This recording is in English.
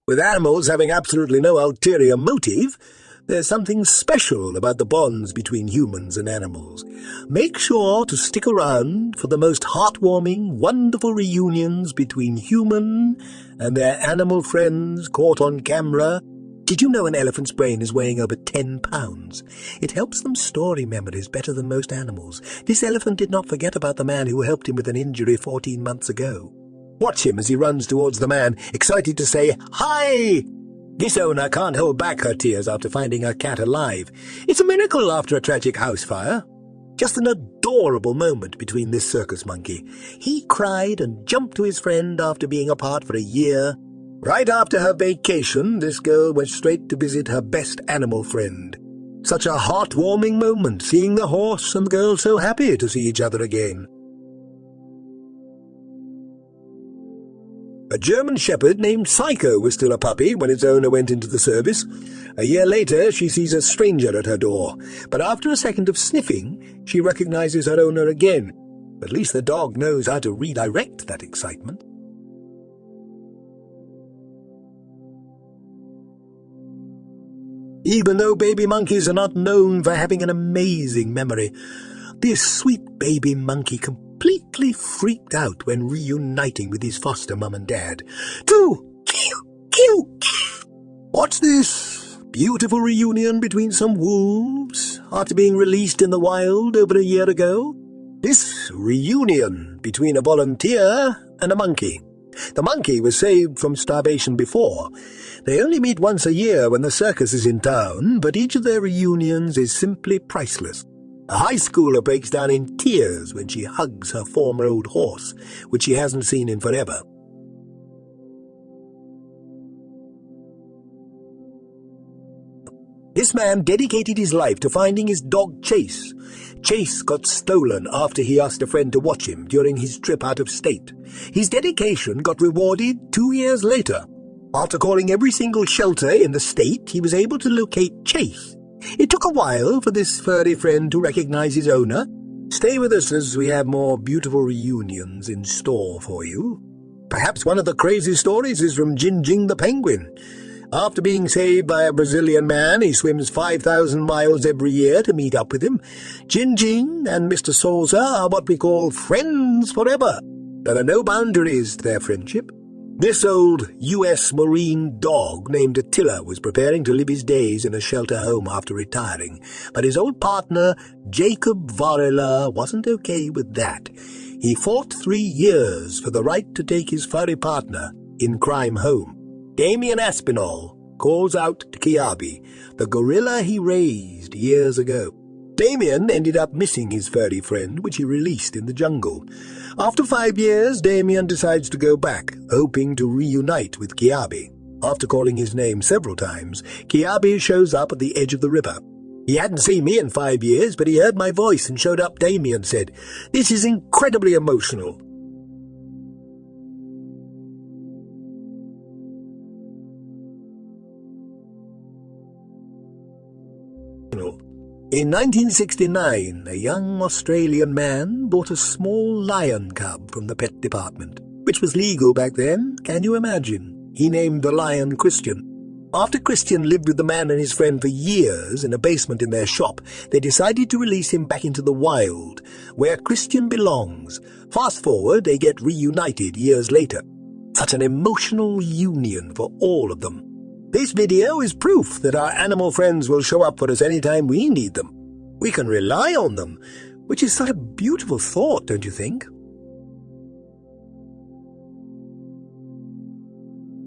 With animals having absolutely no ulterior motive, there's something special about the bonds between humans and animals. Make sure to stick around for the most heartwarming, wonderful reunions between human and their animal friends caught on camera. Did you know an elephant's brain is weighing over 10 pounds? It helps them store memories better than most animals. This elephant did not forget about the man who helped him with an injury 14 months ago. Watch him as he runs towards the man, excited to say, "Hi!" This owner can't hold back her tears after finding her cat alive. It's a miracle after a tragic house fire. Just an adorable moment between this circus monkey. He cried and jumped to his friend after being apart for a year. Right after her vacation, this girl went straight to visit her best animal friend. Such a heartwarming moment, seeing the horse and the girl so happy to see each other again. A German shepherd named Psycho was still a puppy when its owner went into the service. A year later, she sees a stranger at her door, but after a second of sniffing, she recognizes her owner again. At least the dog knows how to redirect that excitement. Even though baby monkeys are not known for having an amazing memory, this sweet baby monkey completely freaked out when reuniting with his foster mum and dad. What's this? Beautiful reunion between some wolves after being released in the wild over a year ago? This reunion between a volunteer and a monkey. The monkey was saved from starvation before. They only meet once a year when the circus is in town, but each of their reunions is simply priceless. A high schooler breaks down in tears when she hugs her former old horse, which she hasn't seen in forever. This man dedicated his life to finding his dog Chase. Chase got stolen after he asked a friend to watch him during his trip out of state. His dedication got rewarded 2 years later. After calling every single shelter in the state, he was able to locate Chase. It took a while for this furry friend to recognize his owner. Stay with us as we have more beautiful reunions in store for you. Perhaps one of the crazy stories is from Jinjing the penguin. After being saved by a Brazilian man, he swims 5,000 miles every year to meet up with him. Jinjing and Mr. Souza are what we call friends forever. There are no boundaries to their friendship. This old U.S. Marine dog named Attila was preparing to live his days in a shelter home after retiring, but his old partner, Jacob Varela, wasn't okay with that. He fought 3 years for the right to take his furry partner in crime home. Damien Aspinall calls out to Kiabi, the gorilla he raised years ago. Damien ended up missing his furry friend, which he released in the jungle. After 5 years, Damien decides to go back, hoping to reunite with Kiabi. After calling his name several times, Kiabi shows up at the edge of the river. He hadn't seen me in 5 years, but he heard my voice and showed up. Damien said, "This is incredibly emotional." In 1969, a young Australian man bought a small lion cub from the pet department, which was legal back then, can you imagine? He named the lion Christian. After Christian lived with the man and his friend for years in a basement in their shop, they decided to release him back into the wild, where Christian belongs. Fast forward, they get reunited years later. Such an emotional union for all of them. This video is proof that our animal friends will show up for us anytime we need them. We can rely on them, which is such a beautiful thought, don't you think?